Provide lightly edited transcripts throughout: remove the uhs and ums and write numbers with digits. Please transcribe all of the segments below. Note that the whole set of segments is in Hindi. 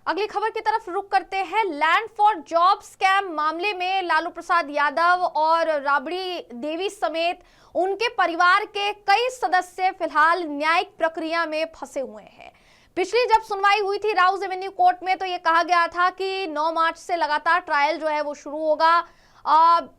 अगली खबर की तरफ रुख करते हैं। लैंड फॉर जॉब स्कैम मामले में लालू प्रसाद यादव और राबड़ी देवी समेत उनके परिवार के कई सदस्य फिलहाल न्यायिक प्रक्रिया में फंसे हुए हैं। पिछली जब सुनवाई हुई थी राउज एवेन्यू कोर्ट में तो ये कहा गया था कि 9 मार्च से लगातार ट्रायल जो है वो शुरू होगा।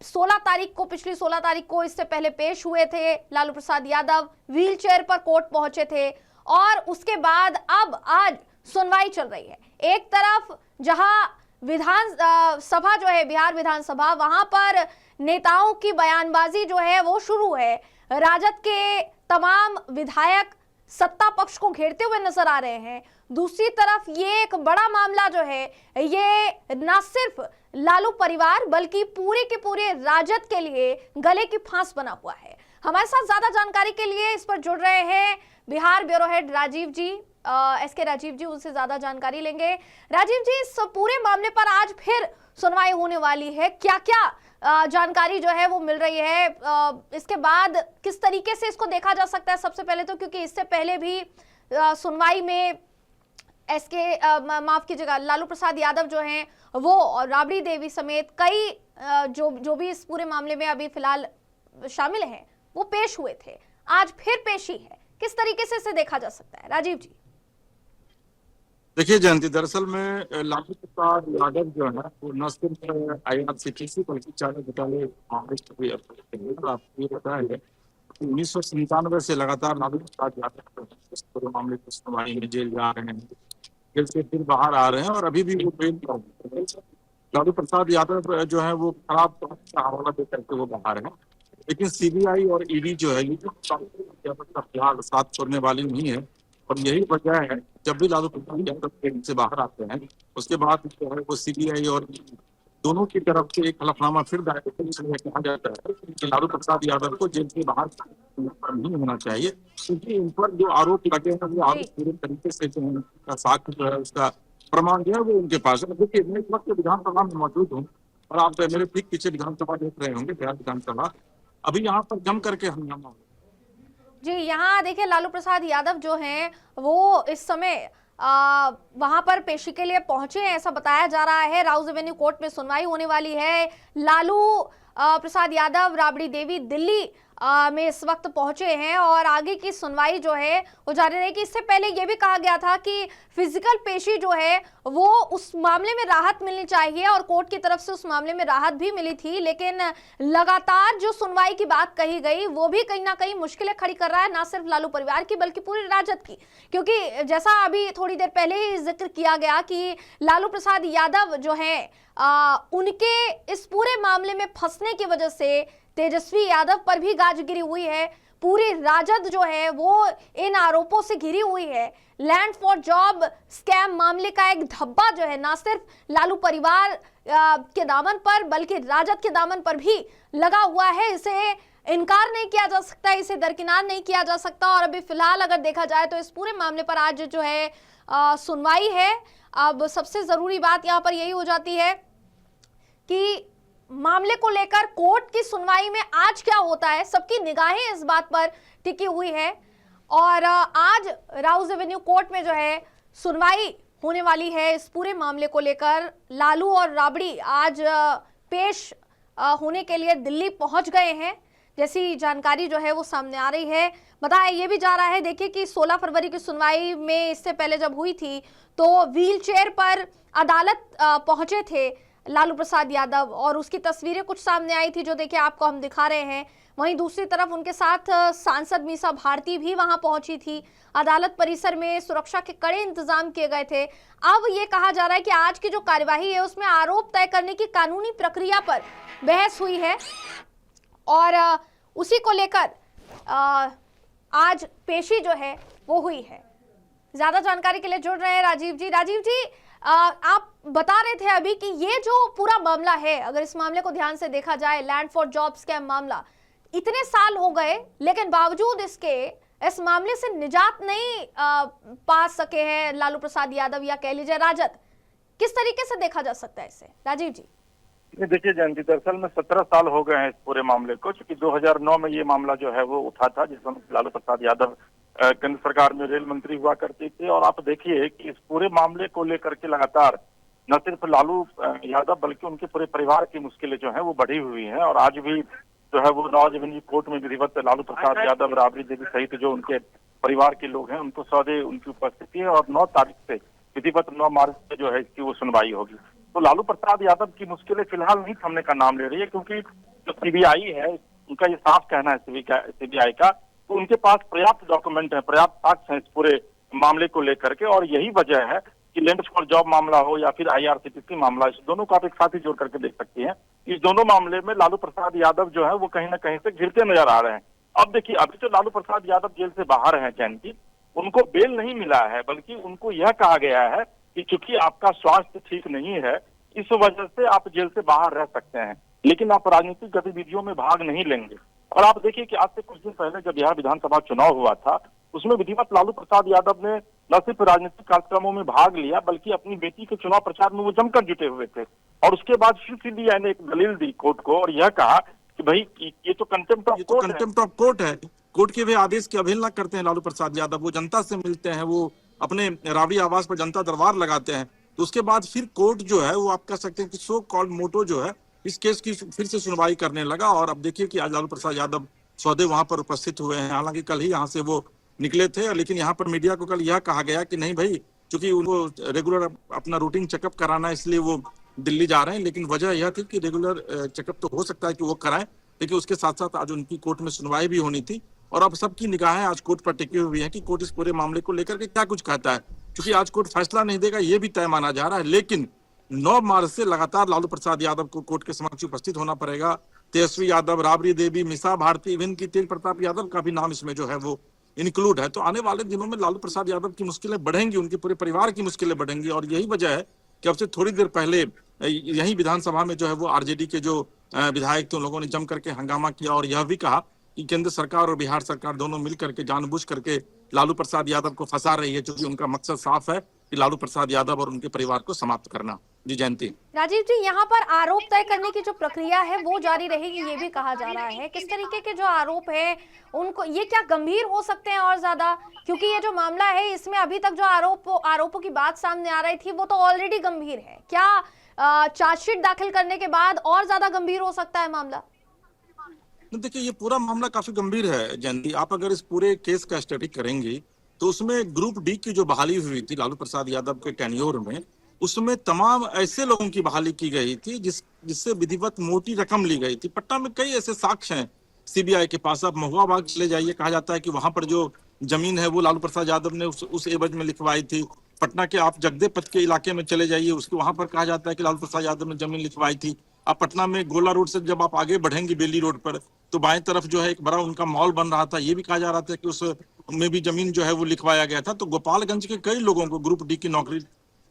16 तारीख को, पिछली 16 तारीख को इससे पहले पेश हुए थे लालू प्रसाद यादव, व्हील चेयर पर कोर्ट पहुंचे थे और उसके बाद अब आज सुनवाई चल रही है। एक तरफ जहां विधान सभा जो है, बिहार विधानसभा, वहां पर नेताओं की बयानबाजी जो है वो शुरू है। राजद के तमाम विधायक सत्ता पक्ष को घेरते हुए नजर आ रहे हैं। दूसरी तरफ ये एक बड़ा मामला जो है ये ना सिर्फ लालू परिवार बल्कि पूरे के पूरे राजद के लिए गले की फांस बना हुआ है। हमारे साथ ज्यादा जानकारी के लिए इस पर जुड़ रहे हैं बिहार ब्यूरो हेड राजीव जी, एसके राजीव जी, उनसे ज्यादा जानकारी लेंगे। राजीव जी, इस पूरे मामले पर आज फिर सुनवाई होने वाली है, क्या क्या जानकारी जो है वो मिल रही है? इसके बाद किस तरीके से इसको देखा जा सकता है? सबसे पहले तो क्योंकि इससे पहले भी सुनवाई में माफ कीजिएगा, लालू प्रसाद यादव जो हैं वो और राबड़ी देवी समेत कई जो भी इस पूरे मामले में अभी फिलहाल शामिल हैं वो पेश हुए थे। आज फिर पेशी है, किस तरीके से इसे देखा जा सकता है? राजीव जी। देखिए जयंती, दरअसल में लालू प्रसाद यादव जो है वो न सिर्फ IRCTC बल्कि चारे घोटाले मामले से भी आपको ये पता है 1997 से लगातार लालू प्रसाद यादव इस पूरे मामले की सुनवाई में जेल जा रहे हैं, जेल से फिर बाहर आ रहे हैं और अभी भी वो बेल पर हैं। लालू प्रसाद यादव जो है वो खराब का हवाला दे करके वो बाहर है, लेकिन CBI और ED जो है ये फिलहाल साथ छोड़ने वाली नहीं है। और यही वजह है जब भी लालू प्रसाद यादव जेल से बाहर आते हैं उसके बाद जो है वो CBI और दोनों की तरफ से एक हलफनामा फिर दायर कहा जाता है कि लालू प्रसाद यादव को जेल से बाहर नहीं होना चाहिए, क्योंकि इन पर जो आरोप लगे हैं वो आरोप पूरे तरीके से जो है उसका साक्ष्य जो है, उसका प्रमाण जो है वो उनके पास है। देखिए मैं इस वक्त विधानसभा में मौजूद हूँ और आप मेरे ठीक पीछे विधानसभा देख रहे होंगे, बिहार विधानसभा। अभी यहाँ पर जम करके हंगामा जी, यहाँ देखिए लालू प्रसाद यादव जो हैं वो इस समय वहां पर पेशी के लिए पहुंचे हैं, ऐसा बताया जा रहा है। राउज एवेन्यू कोर्ट में सुनवाई होने वाली है। लालू प्रसाद यादव, राबड़ी देवी दिल्ली में इस वक्त पहुंचे हैं और आगे की सुनवाई जो है वो जारी रहेगी। इससे पहले ये भी कहा गया था कि फिजिकल पेशी जो है वो उस मामले में राहत मिलनी चाहिए और कोर्ट की तरफ से उस मामले में राहत भी मिली थी, लेकिन लगातार जो सुनवाई की बात कही गई वो भी कहीं ना कहीं मुश्किलें खड़ी कर रहा है, ना सिर्फ लालू परिवार की बल्कि पूरे राजद की। क्योंकि जैसा अभी थोड़ी देर पहले ही जिक्र किया गया कि लालू प्रसाद यादव जो है उनके इस पूरे मामले में फंसने की वजह से तेजस्वी यादव पर भी गाज गिरी हुई है। पूरी राजद जो है वो इन आरोपों से घिरी हुई है। लैंड फॉर जॉब स्कैम मामले का एक धब्बा जो है ना सिर्फ लालू परिवार के दामन पर बल्कि राजद के दामन पर भी लगा हुआ है। इसे इनकार नहीं किया जा सकता, इसे दरकिनार नहीं किया जा सकता। और अभी फिलहाल अगर देखा जाए तो इस पूरे मामले पर आज जो है सुनवाई है। अब सबसे जरूरी बात यहाँ पर यही हो जाती है कि मामले को लेकर कोर्ट की सुनवाई में आज क्या होता है, सबकी निगाहें इस बात पर टिकी हुई है। और आज राउज एवेन्यू कोर्ट में जो है सुनवाई होने वाली है इस पूरे मामले को लेकर। लालू और राबड़ी आज पेश होने के लिए दिल्ली पहुंच गए हैं, जैसी जानकारी जो है वो सामने आ रही है। बताया ये भी जा रहा है देखिए कि 16 फरवरी की सुनवाई में इससे पहले जब हुई थी तो व्हील चेयर पर अदालत पहुंचे थे लालू प्रसाद यादव और उसकी तस्वीरें कुछ सामने आई थी जो देखिए आपको हम दिखा रहे हैं। वहीं दूसरी तरफ उनके साथ सांसद मीसा भारती भी वहां पहुंची थी। अदालत परिसर में सुरक्षा के कड़े इंतजाम किए गए थे। अब ये कहा जा रहा है कि आज की जो कार्यवाही है उसमें आरोप तय करने की कानूनी प्रक्रिया पर बहस हुई है और उसी को लेकर आज पेशी जो है वो हुई है। ज्यादा जानकारी के लिए जुड़ रहे हैं राजीव जी। राजीव जी, आप बता रहे थे अभी कि ये जो पूरा मामला है, अगर इस मामले को ध्यान से देखा जाए, लैंड फॉर जॉब स्कैम मामला, इतने साल हो गए लेकिन बावजूद इसके इस मामले से निजात नहीं पा सके हैं लालू प्रसाद यादव या कह लीजिए राजद। किस तरीके से देखा जा सकता है इसे, राजीव जी? देखिए जयंती, दरअसल में 17 साल हो गए हैं इस पूरे मामले को, क्योंकि 2009 में ये मामला जो है वो उठा था जिसमें लालू प्रसाद यादव केंद्र सरकार में रेल मंत्री हुआ करते थे। और आप देखिए कि इस पूरे मामले को लेकर के लगातार न सिर्फ लालू यादव बल्कि उनके पूरे परिवार की मुश्किलें जो है वो बढ़ी हुई हैं। और आज भी जो है वो 9 एवेन्यू कोर्ट में विधिवत लालू प्रसाद यादव, राबड़ी देवी सहित जो उनके परिवार के लोग हैं उनको सौदे उनकी उपस्थिति है। और 9 तारीख से विधिवत 9 मार्च से जो है इसकी वो सुनवाई होगी। तो लालू प्रसाद यादव की मुश्किलें फिलहाल नहीं थमने का नाम ले रही है, क्योंकि जो सीबीआई है उनका ये साफ कहना है सीबीआई का, तो उनके पास पर्याप्त डॉक्यूमेंट है, पर्याप्त साक्ष्य हैं इस पूरे मामले को लेकर के। और यही वजह है कि लैंड फॉर जॉब मामला हो या फिर IRCTC मामला, इस दोनों को आप एक साथ ही जोड़ करके देख सकते हैं। इस दोनों मामले में लालू प्रसाद यादव जो है वो कहीं ना कहीं से घिरते नजर आ रहे हैं। अब देखिए, अभी तो लालू प्रसाद यादव जेल से बाहर हैं जयंती, उनको बेल नहीं मिला है, बल्कि उनको यह कहा गया है कि चूंकि आपका स्वास्थ्य ठीक नहीं है, इस वजह से आप जेल से बाहर रह सकते हैं, लेकिन आप राजनीतिक गतिविधियों में भाग नहीं लेंगे। और आप देखिए कि आज से कुछ दिन पहले जब बिहार विधानसभा चुनाव हुआ था, उसमें विधिवत लालू प्रसाद यादव ने न सिर्फ राजनीतिक कार्यक्रमों में भाग लिया, बल्कि अपनी बेटी के चुनाव प्रचार में वो जमकर जुटे हुए थे। और उसके बाद फिर सीबीआई ने एक दलील दी कोर्ट को और यह कहा कि भाई ये तो कंटेम्प्ट ऑफ कोर्ट है। कोर्ट के वे आदेश की अवहेलना करते हैं लालू प्रसाद यादव। वो जनता से मिलते हैं, वो अपने राबड़ी आवास पर जनता दरबार लगाते हैं। तो उसके बाद फिर कोर्ट जो है वो आप कह सकते हैं कि सो कॉल्ड मोटो जो है इस केस की फिर से सुनवाई करने लगा। और अब देखिए कि आज लालू प्रसाद यादव सौदे वहां पर उपस्थित हुए हैं। हालांकि कल ही यहाँ से वो निकले थे, लेकिन यहाँ पर मीडिया को कल यह कहा गया कि नहीं भाई, चूंकि उनको रेगुलर अपना रूटीन चेकअप कराना है इसलिए वो दिल्ली जा रहे हैं। लेकिन वजह यह थी कि रेगुलर चेकअप तो हो सकता है कि वो कराएं, लेकिन उसके साथ साथ आज उनकी कोर्ट में सुनवाई भी होनी थी। और अब सबकी निगाहें आज कोर्ट पर टिकी हुई है कि कोर्ट इस पूरे मामले को लेकर के क्या कुछ कहता है। क्योंकि आज कोर्ट फैसला नहीं देगा ये भी तय माना जा रहा है, लेकिन 9 मार्च से लगातार लालू प्रसाद यादव को कोर्ट के समक्ष उपस्थित होना पड़ेगा। तेजस्वी यादव, राबड़ी देवी, मीसा भारती, इवन की तेज प्रताप यादव का भी नाम इसमें जो है वो इंक्लूड है। तो आने वाले दिनों में लालू प्रसाद यादव की मुश्किलें बढ़ेंगी, उनके पूरे परिवार की मुश्किलें बढ़ेंगी। और यही वजह है कि अब से थोड़ी देर पहले यही विधानसभा में जो है वो आरजेडी के जो विधायक थे उन लोगों ने जम करके हंगामा किया और यह भी कहा कि केंद्र सरकार और बिहार सरकार दोनों मिल करके जानबूझ करके लालू प्रसाद यादव को फंसा रही है, क्योंकि उनका मकसद साफ है कि लालू प्रसाद यादव और उनके परिवार को समाप्त करना। जी जयंती। राजीव जी, यहाँ पर आरोप तय करने की जो प्रक्रिया है वो जारी रहेगी, ये भी कहा जा रहा है। किस तरीके के जो आरोप है उनको, ये क्या गंभीर हो सकते हैं और ज्यादा? क्योंकि ये जो मामला है इसमें अभी तक जो आरोपों की बात सामने आ रही थी वो तो ऑलरेडी गंभीर है। क्या चार्जशीट दाखिल करने के बाद और ज्यादा गंभीर हो सकता है मामला? देखिए, ये पूरा मामला काफी गंभीर है जयंती। आप अगर इस पूरे केस का स्टडी करेंगे तो उसमें ग्रुप डी की जो बहाली हुई थी लालू प्रसाद यादव के टेन्योर में, उसमें तमाम ऐसे लोगों की बहाली की गई थी जिससे विधिवत मोटी रकम ली गई थी। पटना में कई ऐसे साक्ष्य हैं सीबीआई के पास। आप महुआ बाग चले जाइए, कहा जाता है कि वहां पर जो जमीन है वो लालू प्रसाद यादव ने उस एवज में लिखवाई थी। पटना के आप जगदेपथ के इलाके में चले जाइए, उसके वहां पर कहा जाता है कि लालू प्रसाद यादव ने जमीन लिखवाई थी। आप पटना में गोला रोड से जब आप आगे बढ़ेंगे बेली रोड पर, तो बाएं तरफ जो है एक बड़ा उनका मॉल बन रहा था, ये भी कहा जा रहा था कि उस में भी जमीन जो है वो लिखवाया गया था। तो गोपालगंज के कई लोगों को ग्रुप डी की नौकरी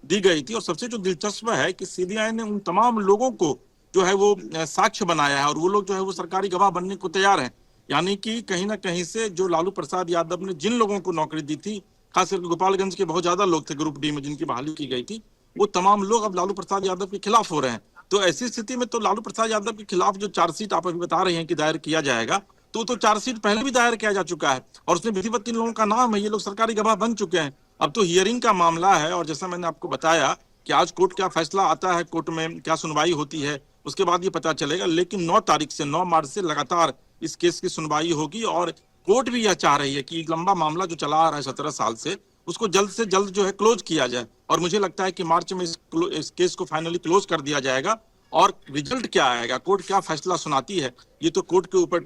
दी गई थी। और सबसे जो दिलचस्प है कि सीबीआई ने उन तमाम लोगों को जो है वो साक्ष्य बनाया है और वो लोग जो है वो सरकारी गवाह बनने को तैयार हैं। यानी कि कहीं ना कहीं से जो लालू प्रसाद यादव ने जिन लोगों को नौकरी दी थी, खासकर गोपालगंज के बहुत ज्यादा लोग थे ग्रुप डी में जिनकी बहाली की गई थी, वो तमाम लोग अब लालू प्रसाद यादव के खिलाफ हो रहे हैं। तो ऐसी स्थिति में तो लालू प्रसाद यादव के खिलाफ जो चार्जशीट आप अभी बता रहे हैं कि दायर किया जाएगा, तो चार्जशीट पहले भी दायर किया जा चुका है और उसमें विधिवत 3 लोगों का नाम है। ये लोग सरकारी गवाह बन चुके हैं। अब तो हियरिंग का मामला है और जैसा मैंने आपको बताया कि आज कोर्ट क्या फैसला आता है, कोर्ट में क्या सुनवाई होती है, उसके बाद ये पता चलेगा। लेकिन 9 तारीख से 9 मार्च से लगातार इस केस की सुनवाई होगी और कोर्ट भी यह चाह रही है कि लंबा मामला जो चला आ रहा है 17 साल से, उसको जल्द से जल्द जो है क्लोज किया जाए। और मुझे लगता है कि मार्च में इस केस को फाइनली क्लोज कर दिया जाएगा। और रिजल्ट क्या आएगा, कोर्ट क्या फैसला सुनाती है, ये तो कोर्ट के ऊपर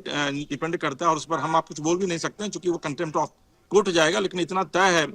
डिपेंड करता है और उस पर हम आप कुछ बोल भी नहीं सकते हैं, क्योंकि वो कंटेम्प्ट ऑफ कोर्ट जाएगा। लेकिन इतना तय है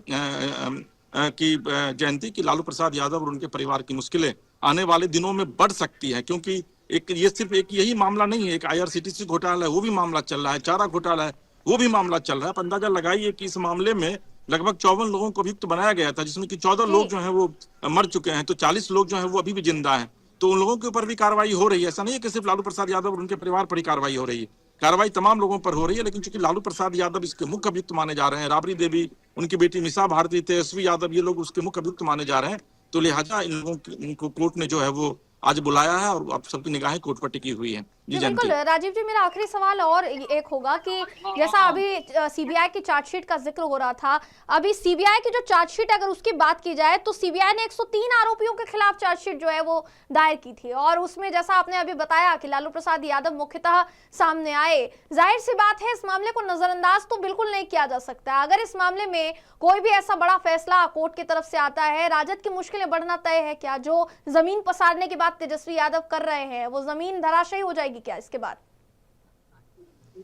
कि जयंती की लालू प्रसाद यादव और उनके परिवार की मुश्किलें आने वाले दिनों में बढ़ सकती है, क्योंकि ये सिर्फ एक यही मामला नहीं है। एक IRCTC घोटाला है, वो भी मामला चल रहा है, चारा घोटाला है, वो भी मामला चल रहा है। आप अंदाजा लगाइए कि इस मामले में लगभग 54 लोगों को अभियुक्त बनाया गया था, जिसमें कि 14 लोग जो है वो मर चुके हैं, तो 40 लोग जो है वो अभी भी जिंदा हैं। तो उन लोगों के ऊपर भी कार्रवाई हो रही है। ऐसा नहीं है कि सिर्फ लालू प्रसाद यादव और उनके परिवार पर ही कार्रवाई हो रही है, कार्रवाई तमाम लोगों पर हो रही है। लेकिन चूंकि लालू प्रसाद यादव इसके मुख्य अभियुक्त माने जा रहे हैं, राबड़ी देवी, उनकी बेटी मीसा भारती, तेजस्वी यादव, ये लोग उसके मुख्य अभियुक्त माने जा रहे हैं, तो लिहाजा इन लोगों को कोर्ट ने जो है वो आज बुलाया है और अब सबकी निगाहें कोर्ट पर टिकी हुई है। जी बिल्कुल जानती। राजीव जी, मेरा आखिरी सवाल और एक होगा कि जैसा अभी सीबीआई की चार्जशीट का जिक्र हो रहा था, अभी सीबीआई की जो चार्जशीट अगर उसकी बात की जाए तो सीबीआई ने 103 आरोपियों के खिलाफ चार्जशीट जो है वो दायर की थी, और उसमें जैसा आपने अभी बताया कि लालू प्रसाद यादव मुख्यतः सामने आए। जाहिर सी बात है इस मामले को नजरअंदाज तो बिल्कुल नहीं किया जा सकता। अगर इस मामले में कोई भी ऐसा बड़ा फैसला कोर्ट की तरफ से आता है, राजद की मुश्किलें बढ़ना तय है क्या? जो जमीन पसारने की बात तेजस्वी यादव कर रहे हैं वो जमीन धराशायी हो जाएगी क्या इसके बाद?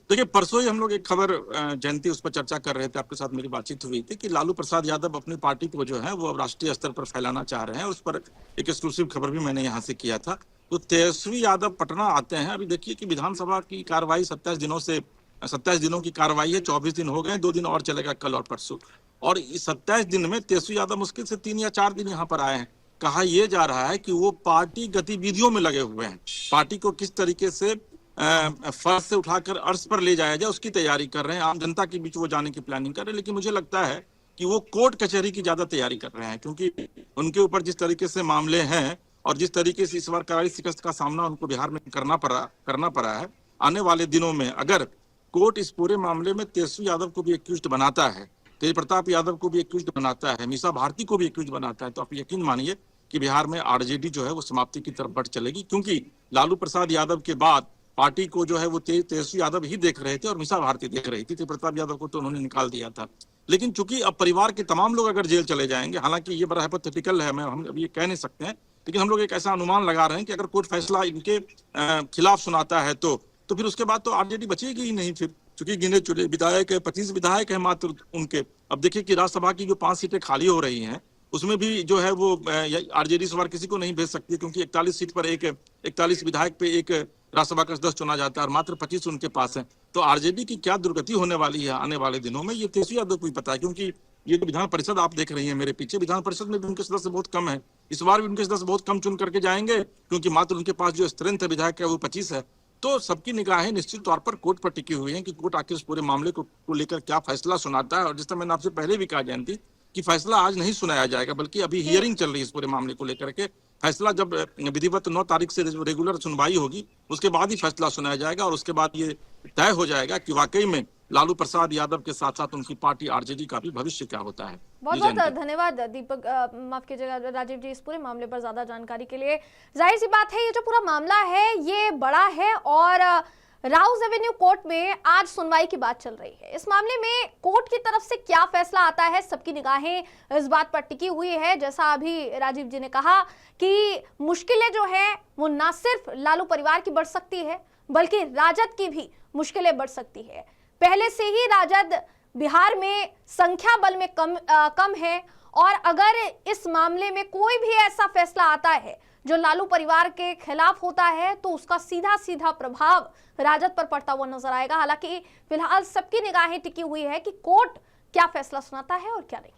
देखिए, परसों ही हम लोग एक खबर जयंती उस पर चर्चा कर रहे थे, आपके साथ मेरी बातचीत हुई थी कि लालू प्रसाद यादव अपनी पार्टी को जो है वो अब राष्ट्रीय स्तर पर फैलाना चाह रहे हैं। उस पर एक एक्सक्लूसिव खबर भी मैंने यहाँ से किया था। तो तेजस्वी यादव पटना आते हैं। अभी देखिए कि विधानसभा की कार्रवाई 27 दिनों की कार्रवाई है, 24 दिन हो गए, 2 दिन और चलेगा, कल और परसों। और इस 27 दिन में तेजस्वी यादव मुश्किल से 3 या 4 दिन यहाँ पर आए हैं। कहा यह जा रहा है कि वो पार्टी गतिविधियों में लगे हुए हैं, पार्टी को किस तरीके से फर्श से उठाकर अर्श पर ले जाया जाए उसकी तैयारी कर रहे हैं, आम जनता के बीच वो जाने की प्लानिंग कर रहे हैं। लेकिन मुझे लगता है कि वो कोर्ट कचहरी की ज्यादा तैयारी कर रहे हैं, क्योंकि उनके ऊपर जिस तरीके से मामले हैं और जिस तरीके से इस बार करारी शिकस्त का सामना उनको बिहार में करना पड़ा है, आने वाले दिनों में अगर कोर्ट इस पूरे मामले में तेजस्वी यादव को भी एक्यूज्ड बनाता है, तेज प्रताप यादव को भी एक्यूज्ड बनाता है, मीसा भारती को भी एक्यूज्ड बनाता है, तो आप यकीन मानिए कि बिहार में आरजेडी जो है वो समाप्ति की तरफ बढ़ चलेगी। क्योंकि लालू प्रसाद यादव के बाद पार्टी को जो है वो तेजस्वी यादव ही देख रहे थे और मीसा भारती देख रही थी। तेज प्रताप यादव को तो उन्होंने निकाल दिया था। लेकिन चूंकि अब परिवार के तमाम लोग अगर जेल चले जाएंगे, हालांकि ये बड़ा हाइपोथेटिकल है, हम अभी ये कह नहीं सकते हैं, लेकिन हम लोग एक ऐसा अनुमान लगा रहे हैं कि अगर कोर्ट फैसला इनके खिलाफ सुनाता है तो फिर उसके बाद तो आरजेडी बचेगी ही नहीं। फिर चूंकि गिने चुने विधायक है, 25 विधायक है मात्र उनके। अब देखिए कि राज्यसभा की जो 5 सीटें खाली हो रही हैं उसमें भी जो है वो आरजेडी इस बार किसी को नहीं भेज सकती, क्योंकि 41 सीट पर 41 विधायक पे एक राज्यसभा का सदस्य चुना जाता है और मात्र 25 उनके पास है। तो आरजेडी की क्या दुर्गति होने वाली है आने वाले दिनों में, ये तेजस्वी यादव को भी पता है। क्योंकि ये जो विधान परिषद आप देख रही हैं मेरे पीछे, विधान परिषद में भी उनके सदस्य बहुत कम है। इस बार भी उनके सदस्य बहुत कम चुन करके जाएंगे, क्योंकि मात्र उनके पास जो स्ट्रेंथ है विधायक का वो 25 है। तो सबकी निगाहें निश्चित तौर पर कोर्ट पर टिकी हुई हैं कि कोर्ट आखिर इस पूरे मामले को लेकर क्या फैसला सुनाता है। और जिस तरह मैंने आपसे पहले भी कहा जयंती कि फैसला आज नहीं सुनाया जाएगा, बल्कि अभी हियरिंग चल रही है इस पूरे मामले को लेकर के। फैसला जब विधिवत 9 तारीख से रेगुलर सुनवाई होगी उसके बाद ही फैसला सुनाया जाएगा, और उसके बाद ये तय हो जाएगा कि वाकई में लालू प्रसाद यादव के साथ साथ उनकी पार्टी आरजेडी का भी भविष्य क्या होता है। बहुत बहुत धन्यवाद दीपक, माफ कीजिएगा राजीव जी, इस पूरे मामले पर ज्यादा जानकारी के लिए। जाहिर सी बात है ये जो पूरा मामला है ये बड़ा है और राउज एवेन्यू कोर्ट में आज सुनवाई की बात चल रही है। इस मामले में कोर्ट की तरफ से क्या फैसला आता है, सबकी निगाहें इस बात पर टिकी हुई है। जैसा अभी राजीव जी ने कहा कि मुश्किलें जो है वो ना सिर्फ लालू परिवार की बढ़ सकती है बल्कि राजद की भी मुश्किलें बढ़ सकती है। पहले से ही राजद बिहार में संख्या बल में कम है, और अगर इस मामले में कोई भी ऐसा फैसला आता है जो लालू परिवार के खिलाफ होता है तो उसका सीधा सीधा प्रभाव राजद पर पड़ता हुआ नजर आएगा। हालांकि फिलहाल सबकी निगाहें टिकी हुई है कि कोर्ट क्या फैसला सुनाता है और क्या नहीं।